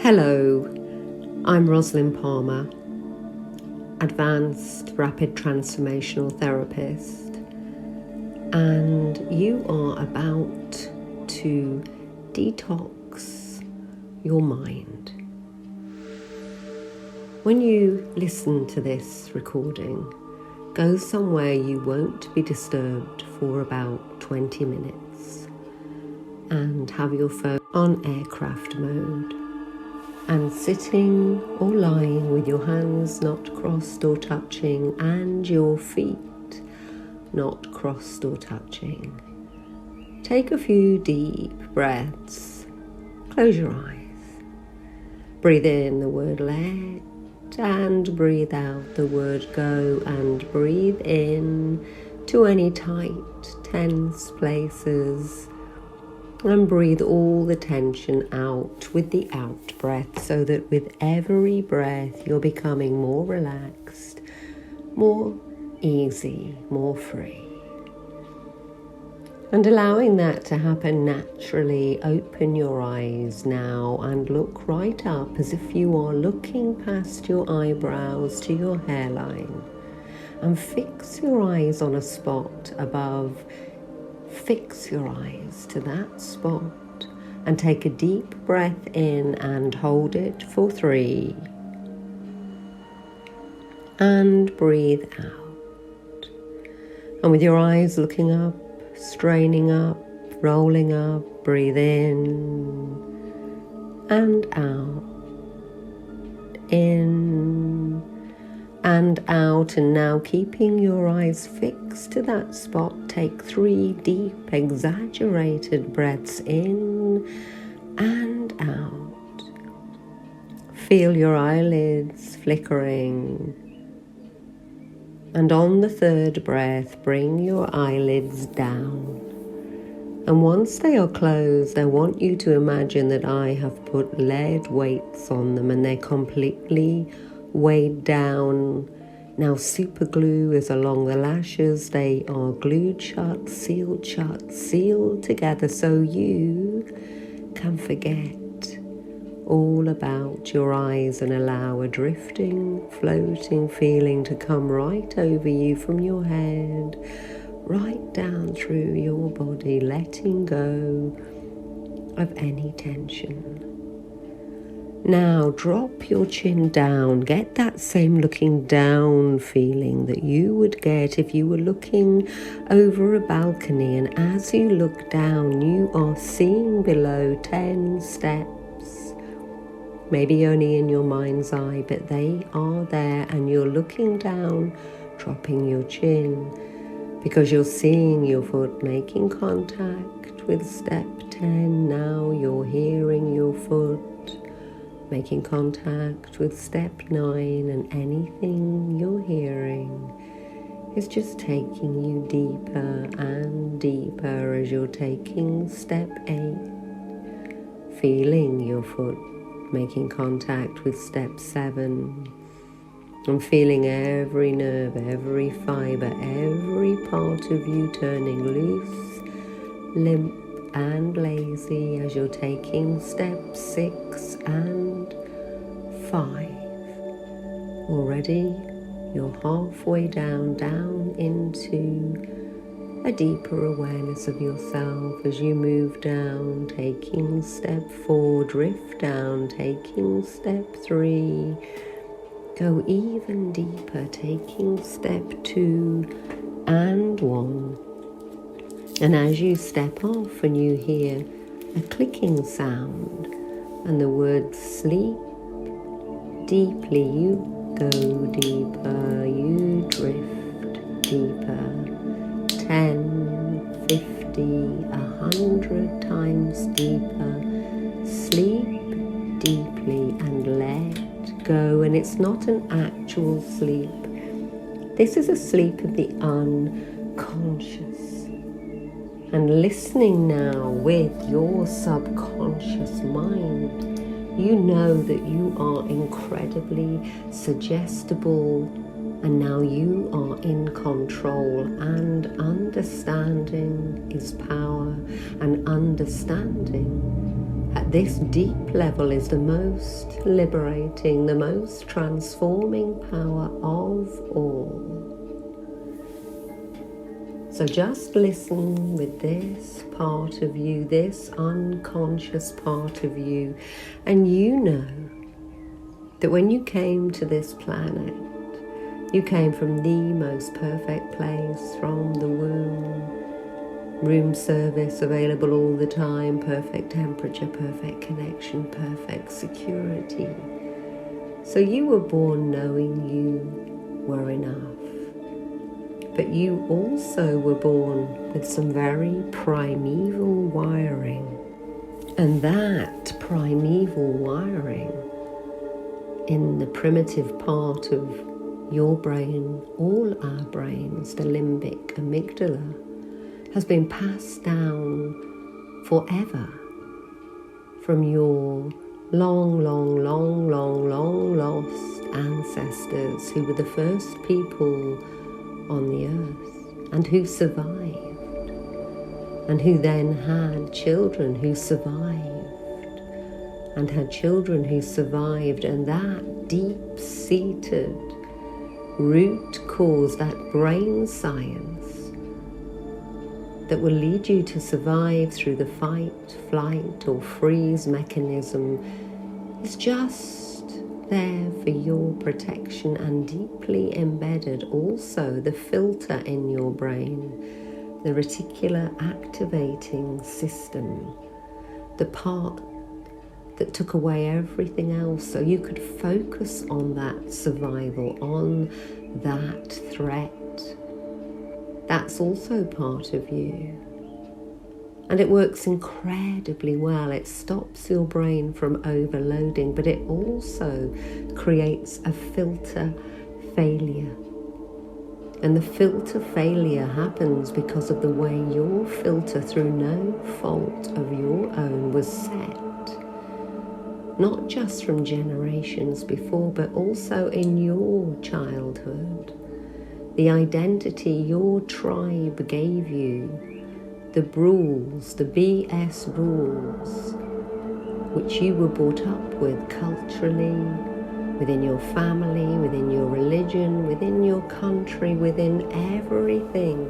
Hello, I'm Rosalind Palmer, Advanced Rapid Transformational Therapist, and you are about to detox your mind. When you listen to this recording, go somewhere you won't be disturbed for about 20 minutes and have your phone on aircraft mode. And sitting or lying with your hands not crossed or touching and your feet not crossed or touching. Take a few deep breaths. Close your eyes. Breathe in the word let and breathe out the word go, and breathe in to any tight, tense places. And breathe all the tension out with the out breath, so that with every breath you're becoming more relaxed, more easy, more free. And allowing that to happen naturally, open your eyes now and look right up as if you are looking past your eyebrows to your hairline. And fix your eyes on a spot above. Fix your eyes to that spot and take a deep breath in and hold it for 3. And breathe out. And with your eyes looking up, straining up, rolling up, breathe in and out. In and out, and now keeping your eyes fixed to that spot, take 3 deep, exaggerated breaths in and out. Feel your eyelids flickering. And on the 3rd breath, bring your eyelids down. And once they are closed, I want you to imagine that I have put lead weights on them and they're completely weighed down. Now super glue is along the lashes. They are glued shut, sealed together, so you can forget all about your eyes and allow a drifting, floating feeling to come right over you from your head, right down through your body, letting go of any tension. Now drop your chin down, get that same looking down feeling that you would get if you were looking over a balcony, and as you look down you are seeing below 10 steps, maybe only in your mind's eye, but they are there, and you're looking down, dropping your chin, because you're seeing your foot making contact with step 10. Now you're hearing your foot making contact with step 9, and anything you're hearing is just taking you deeper and deeper as you're taking step 8, feeling your foot making contact with step 7, and feeling every nerve, every fiber, every part of you turning loose, limp and lazy as you're taking step 6 and 5. Already you're halfway down into a deeper awareness of yourself as you move down, taking step 4, drift down, taking step 3, go even deeper, taking step 2 and 1. And as you step off and you hear a clicking sound and the word sleep, deeply you go deeper, you drift deeper, 10, 50, 100 times deeper. Sleep deeply and let go. And it's not an actual sleep. This is a sleep of the unconscious. And listening now with your subconscious mind, you know that you are incredibly suggestible, and now you are in control, and understanding is power, and understanding at this deep level is the most liberating, the most transforming power of all. So just listen with this part of you, this unconscious part of you, and you know that when you came to this planet, you came from the most perfect place, from the womb, room service available all the time, perfect temperature, perfect connection, perfect security. So you were born knowing you were enough. But you also were born with some very primeval wiring. And that primeval wiring in the primitive part of your brain, all our brains, the limbic amygdala, has been passed down forever from your long lost ancestors who were the first people on the earth and who survived, and who then had children who survived, and had children who survived, and that deep-seated root cause, that brain science that will lead you to survive through the fight, flight or freeze mechanism is just there for your protection, and deeply embedded also the filter in your brain, the reticular activating system, the part that took away everything else so you could focus on that survival, on that threat. That's also part of you. And it works incredibly well. It stops your brain from overloading, but it also creates a filter failure. And the filter failure happens because of the way your filter, through no fault of your own, was set. Not just from generations before, but also in your childhood. The identity your tribe gave you, the rules, the BS rules, which you were brought up with culturally, within your family, within your religion, within your country, within everything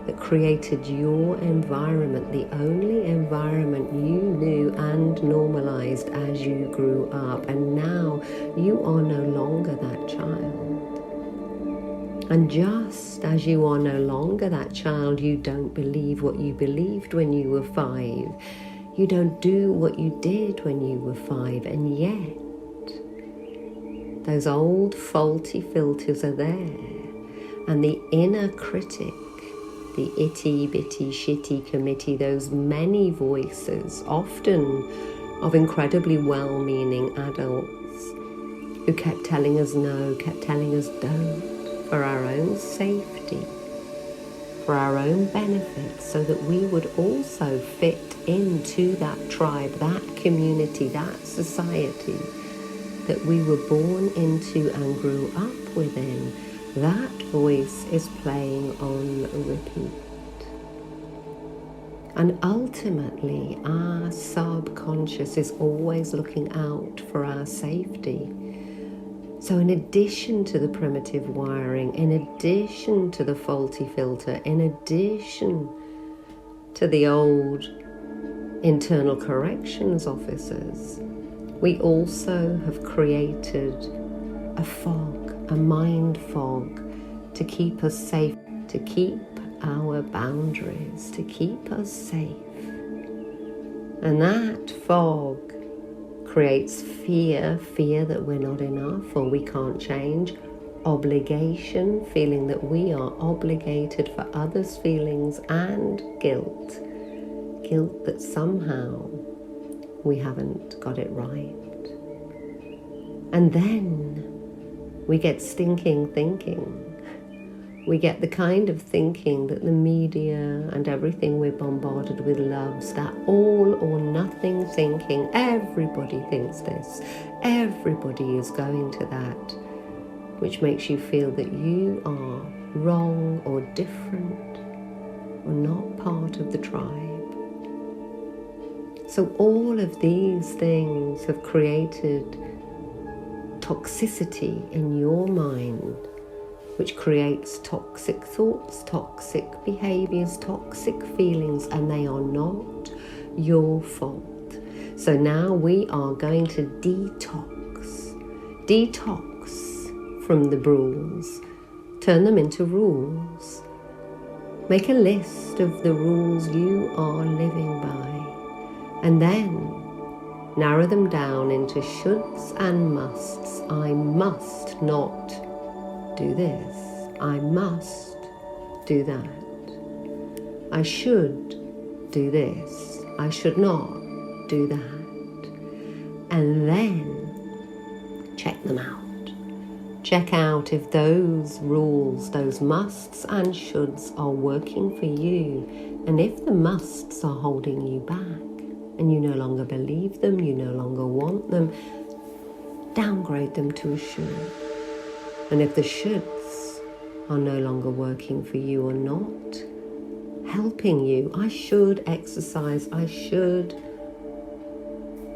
that created your environment, the only environment you knew and normalized as you grew up. And now you are no longer that child. And just as you are no longer that child, you don't believe what you believed when you were 5. You don't do what you did when you were 5. And yet, those old faulty filters are there. And the inner critic, the itty bitty shitty committee, those many voices, often of incredibly well-meaning adults, who kept telling us no, kept telling us don't, for our own safety, for our own benefit, so that we would also fit into that tribe, that community, that society that we were born into and grew up within. That voice is playing on repeat. And ultimately, our subconscious is always looking out for our safety. So in addition to the primitive wiring, in addition to the faulty filter, in addition to the old internal corrections officers, we also have created a fog, a mind fog, to keep us safe, to keep our boundaries, to keep us safe. And that fog creates fear that we're not enough or we can't change, obligation, feeling that we are obligated for others' feelings, and guilt that somehow we haven't got it right. And then we get stinking thinking. We get the kind of thinking that the media and everything we're bombarded with loves, that all or nothing thinking. Everybody thinks this. Everybody is going to that, which makes you feel that you are wrong or different or not part of the tribe. So all of these things have created toxicity in your mind, which creates toxic thoughts, toxic behaviors, toxic feelings, and they are not your fault. So now we are going to detox from the rules, turn them into rules. Make a list of the rules you are living by, and then narrow them down into shoulds and musts. I must not do this. I must do that. I should do this. I should not do that. And then check them out. Check out if those rules, those musts and shoulds are working for you. And if the musts are holding you back and you no longer believe them, you no longer want them, downgrade them to a should. And if the shoulds are no longer working for you or not helping you, I should exercise, I should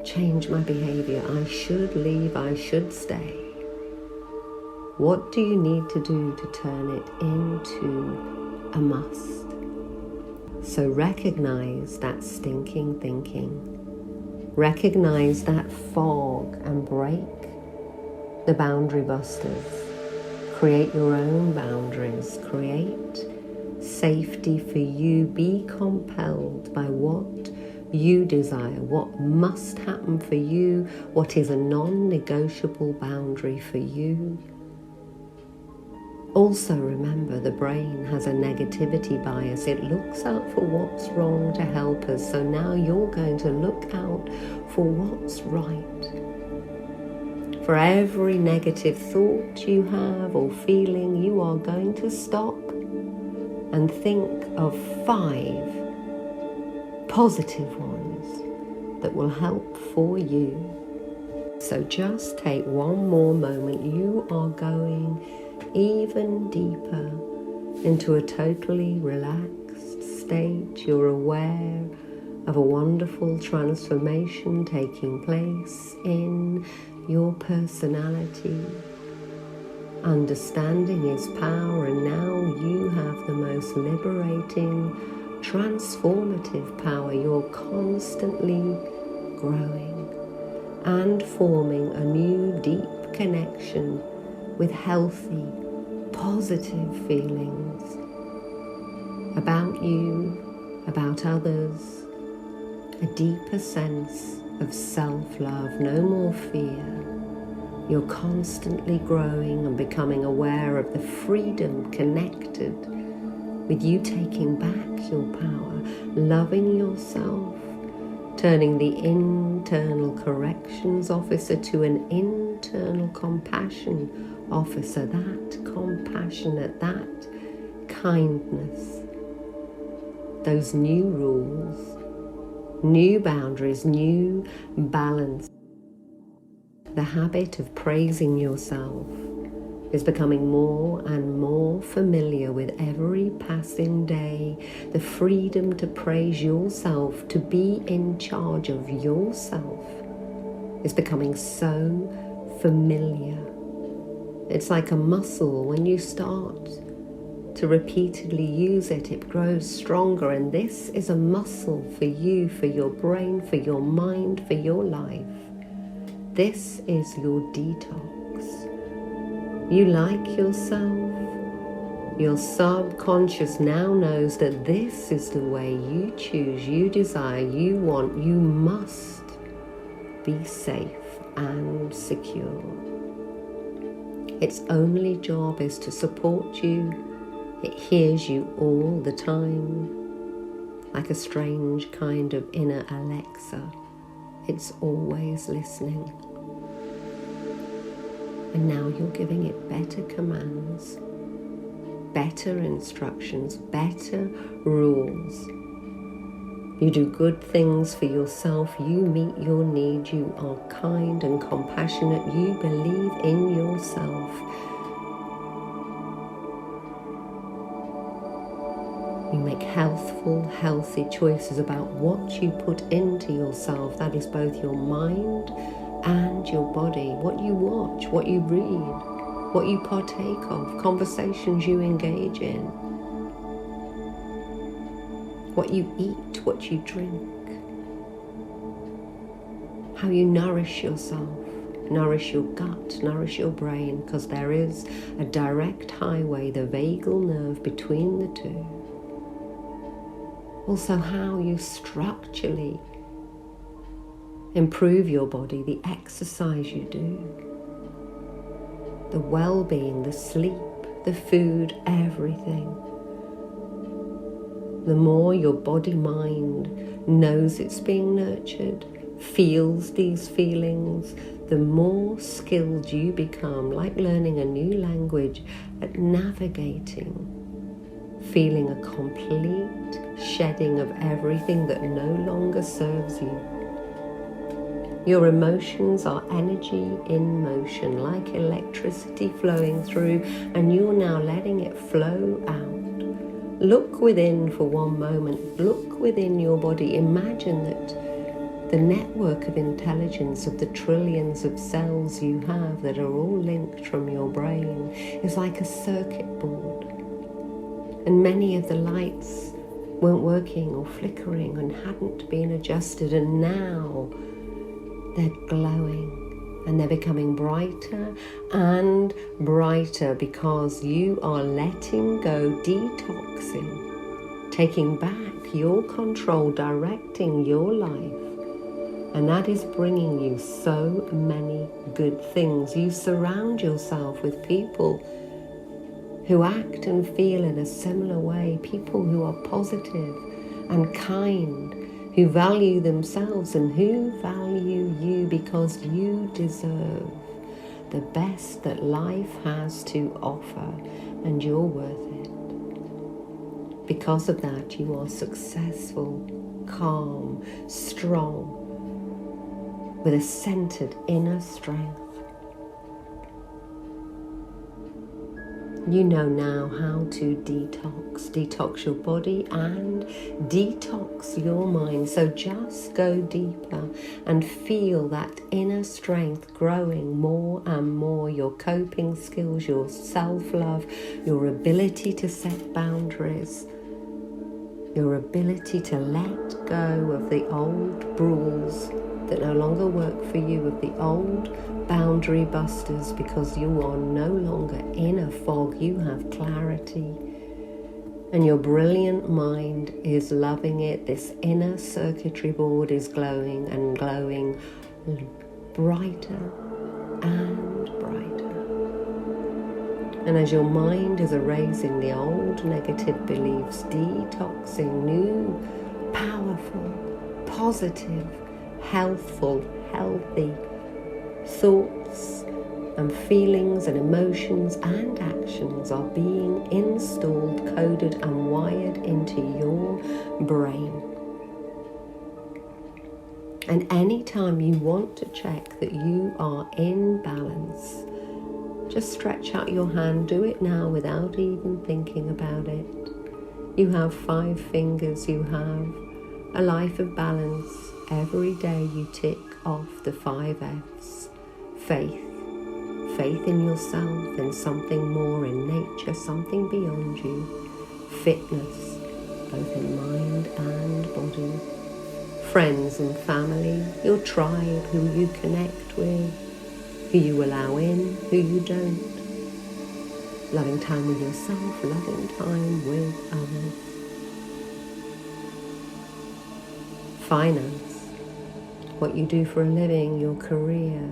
change my behavior, I should leave, I should stay. What do you need to do to turn it into a must? So recognize that stinking thinking. Recognize that fog and break the boundary busters. Create your own boundaries. Create safety for you. Be compelled by what you desire, what must happen for you, what is a non-negotiable boundary for you. Also remember, the brain has a negativity bias. It looks out for what's wrong to help us. So now you're going to look out for what's right. For every negative thought you have or feeling, you are going to stop and think of 5 positive ones that will help for you. So just take one more moment. You are going even deeper into a totally relaxed state. You're aware of a wonderful transformation taking place in your personality. Understanding is power, and now you have the most liberating, transformative power. You're constantly growing and forming a new deep connection with healthy, positive feelings about you, about others, a deeper sense of self-love, no more fear. You're constantly growing and becoming aware of the freedom connected with you taking back your power, loving yourself, turning the internal corrections officer to an internal compassion officer, that compassionate, that kindness, those new rules, new boundaries, new balance. The habit of praising yourself is becoming more and more familiar with every passing day. The freedom to praise yourself, to be in charge of yourself, is becoming so familiar. It's like a muscle. When you start to repeatedly use it, it grows stronger. And this is a muscle for you, for your brain, for your mind, for your life. This is your detox. You like yourself. Your subconscious now knows that this is the way you choose, you desire, you want, you must be safe and secure. Its only job is to support you. It hears you all the time, like a strange kind of inner Alexa. It's always listening. And now you're giving it better commands, better instructions, better rules. You do good things for yourself. You meet your needs. You are kind and compassionate. You believe in yourself. You make healthful, healthy choices about what you put into yourself. That is both your mind and your body. What you watch, what you read, what you partake of, conversations you engage in, what you eat, what you drink, how you nourish yourself, nourish your gut, nourish your brain, because there is a direct highway, the vagal nerve between the two. Also how you structurally improve your body, the exercise you do, the well-being, the sleep, the food, everything. The more your body-mind knows it's being nurtured, feels these feelings, the more skilled you become, like learning a new language, at navigating, feeling a complete shedding of everything that no longer serves you. Your emotions are energy in motion, like electricity flowing through, and you're now letting it flow out. Look within for one moment. Look within your body. Imagine that the network of intelligence of the trillions of cells you have that are all linked from your brain is like a circuit board. And many of the lights weren't working or flickering and hadn't been adjusted, and now they're glowing and they're becoming brighter and brighter because you are letting go, detoxing, taking back your control, directing your life. And that is bringing you so many good things. You surround yourself with people who act and feel in a similar way, people who are positive and kind, who value themselves and who value you, because you deserve the best that life has to offer, and you're worth it. Because of that, you are successful, calm, strong, with a centered inner strength. You know now how to detox your body and detox your mind. So just go deeper and feel that inner strength growing more and more. Your coping skills, your self-love, your ability to set boundaries, your ability to let go of the old rules that no longer work for you, of the old boundary busters, because you are no longer in a fog. You have clarity and your brilliant mind is loving it. This inner circuitry board is glowing and glowing brighter and brighter. And as your mind is erasing the old negative beliefs, detoxing new, powerful, positive, healthful, healthy thoughts and feelings and emotions and actions are being installed, coded and wired into your brain. And anytime you want to check that you are in balance, just stretch out your hand. Do it now without even thinking about it. You have 5 fingers. You have a life of balance. Every day you tick off the 5 F's. Faith. Faith in yourself, in something more, in nature, something beyond you. Fitness, both in mind and body. Friends and family, your tribe, who you connect with, who you allow in, who you don't. Loving time with yourself, loving time with others. Finance, what you do for a living, your career.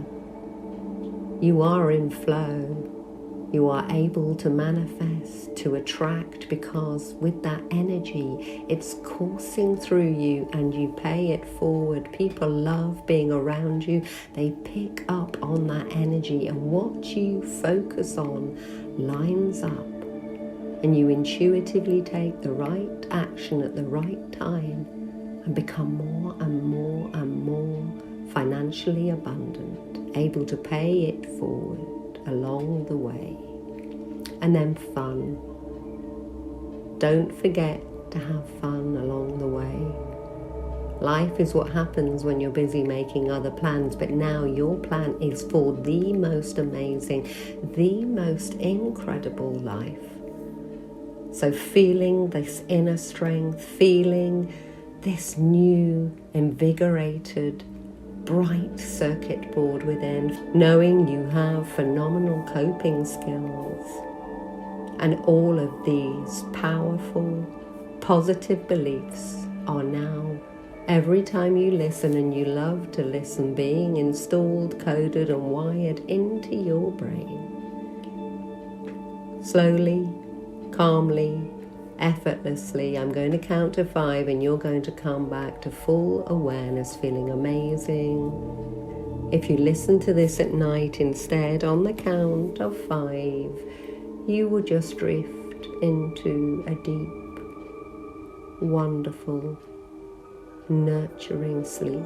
You are in flow. You are able to manifest, to attract, because with that energy, it's coursing through you and you pay it forward. People love being around you. They pick up on that energy, and what you focus on lines up, and you intuitively take the right action at the right time and become more and more and more financially abundant, able to pay it forward along the way. And then fun. Don't forget to have fun along the way. Life is what happens when you're busy making other plans, but now your plan is for the most amazing, the most incredible life. So feeling this inner strength, feeling this new, invigorated, bright circuit board within, knowing you have phenomenal coping skills, and all of these powerful, positive beliefs are now, every time you listen, and you love to listen, being installed, coded and wired into your brain. Slowly, calmly, effortlessly, I'm going to count to 5 and you're going to come back to full awareness, feeling amazing. If you listen to this at night instead, on the count of 5, you will just drift into a deep, wonderful, nurturing sleep,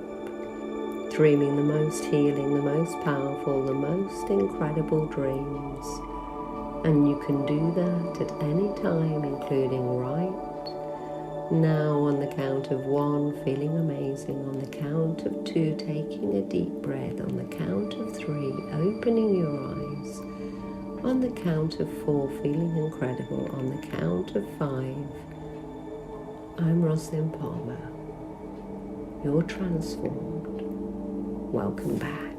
dreaming the most healing, the most powerful, the most incredible dreams. And you can do that at any time, including right now. On the count of 1, feeling amazing. On the count of 2, taking a deep breath. On the count of 3, opening your eyes. On the count of 4, feeling incredible. On the count of 5, I'm Rosalind Palmer. You're transformed. Welcome back.